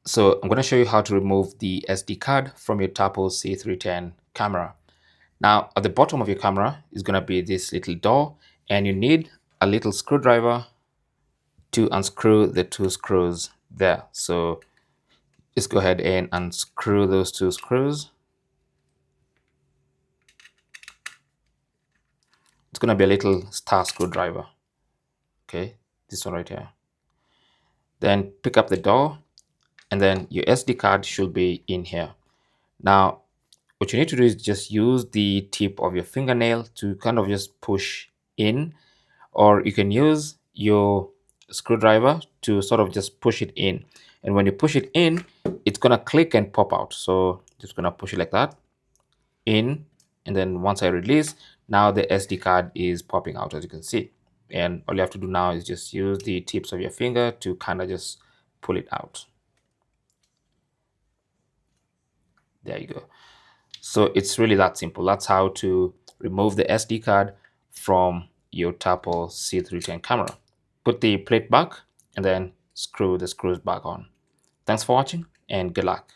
So I'm going to show you how to remove the SD card from your Tapo C310 camera. Now at the bottom of your camera is going to be this little door, and you need a little screwdriver to unscrew the two screws there. So just go ahead and unscrew those two screws. It's going to be a little star screwdriver. Okay, this one right here. Then pick up the door, and then your SD card should be in here. Now what you need to do is just use the tip of your fingernail to kind of just push in, or you can use your screwdriver to sort of just push it in. And when you push it in, it's gonna click and pop out. So just gonna push it like that in, and then once I release, now the SD card is popping out, as you can see. And all you have to do now is just use the tips of your finger to kind of just pull it out. There you go. So it's really that simple. That's how to remove the SD card from your Tapo C310 camera. Put the plate back and then screw the screws back on. Thanks for watching and good luck.